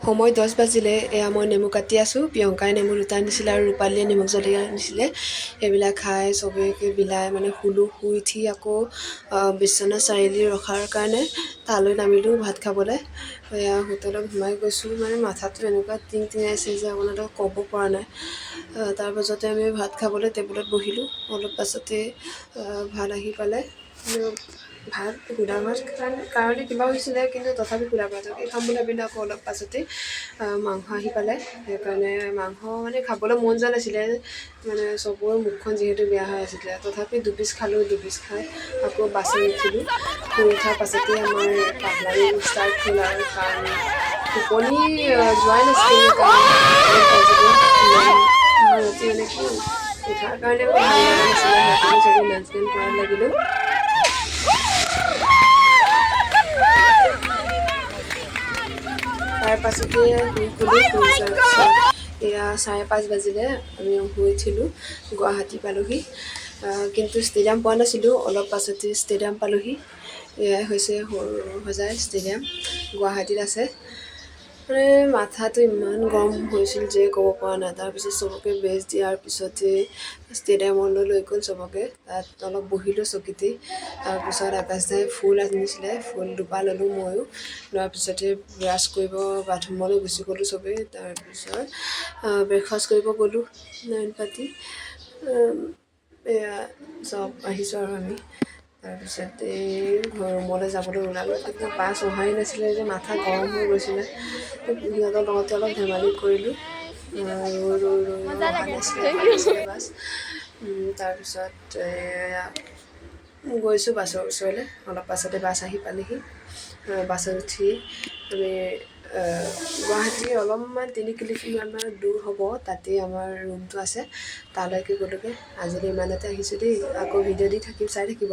সময় 10 বাজিলে। এয়া মই নেমু কাটি আছোঁ। প্ৰিয়ংকাই নেমু দুটা আনিছিলে আৰু ৰূপালীয়ে নিমখ জলকীয়া আনিছিলে। সেইবিলাক খাই চবেই বিলাই মানে শুই উঠি আকৌ বিশ্বনাথ চাৰিআলি ৰখাৰ কাৰণে তালৈ নামিলোঁ ভাত খাবলৈ। এয়া হোটেলত সোমাই গৈছোঁ, মানে মাথাটো এনেকুৱা টিঙাইছে যে আপোনালোকক ক'ব পৰা নাই। তাৰপাছতে আমি ভাত খাবলৈ টেবুলত বহিলোঁ। অলপ পাছতে ভাত আহি পালে। ভাত সুদা ভাত কাৰণে কিবা হৈছিলে, কিন্তু তথাপি সুদা ভাতকে খাম বুলি ভাবিলোঁ। আকৌ অলপ পাছতেই মাংস আহি পালে। সেইকাৰণে মাংস মানে খাবলৈ মন যোৱা নাছিলে, মানে চবৰে মুখখন যিহেতু বেয়া হৈ আছিলে। তথাপি দুপিচ খালোঁ। দুপিচ খাই আকৌ বাছত উঠিলোঁ। শুই উঠাৰ পাছতেই আমাৰ পাগলামি ষ্টাৰ্ট হ'ল আৰু, কাৰণ টোপনি যোৱাই নাছিলে। ৰাতি মানে কি উঠাৰ কাৰণে ভাল লগা নাছিলে। সেইকাৰণে চবেই নাচ গান কৰাত লাগিলোঁ। তাৰ পাছতে শুই গ'লোঁ। শুই যোৱাৰ পিছত এয়া 5:30 বাজিলে। আমি শুই উঠিলোঁ, গুৱাহাটী পালোঁহি। কিন্তু ষ্টেডিয়াম পোৱা নাছিলোঁ। অলপ পাছতে ষ্টেডিয়াম পালোঁহি। এয়াই হৈছে সৰু-সজাই ষ্টেডিয়াম, গুৱাহাটীত আছে। মানে মাথাটো ইমান গৰম হৈছিল যে ক'ব পৰা নাই। তাৰপিছত চবকে বেষ্ট দিয়াৰ পিছতে ষ্টেডিয়ামলৈ লৈ গ'ল চবকে। তাত অলপ বহিলোঁ চকীতেই। তাৰপিছত আকাশদাই ফুল আনিছিলে, ফুল দুপাহ ল'লোঁ ময়ো। লোৱাৰ পিছতে ব্ৰাছ কৰিব বাথৰুমলৈ গুচি গ'লোঁ চবেই। তাৰপিছত ব্ৰেকফাষ্ট কৰিব গ'লোঁ নাইন পাতি। এয়া চব আহিছোঁ আৰু আমি। তাৰপিছত এই ৰুমলৈ যাবলৈ ওলালোঁ, কিন্তু বাছ অহাই নাছিলে যে মাথা গৰম হৈ গৈছিলে। সিহঁতৰ লগতে অলপ ধেমালি কৰিলোঁ। অহা নাছিলে বাছ। তাৰপিছত এয়া গৈছোঁ বাছৰ ওচৰলৈ। অলপ পাছতে বাছ আহি পালেহি। বাছত উঠি আমি গুৱাহাটীৰ অলপমান 3 কিলোমিটাৰমান দূৰ হ'ব, তাতেই আমাৰ ৰুমটো আছে। তালৈকে গ'লোগৈ। আজিলৈ ইমানতে আহিছোঁ দেই। আকৌ ভিডিঅ' দি থাকিম, চাই থাকিব।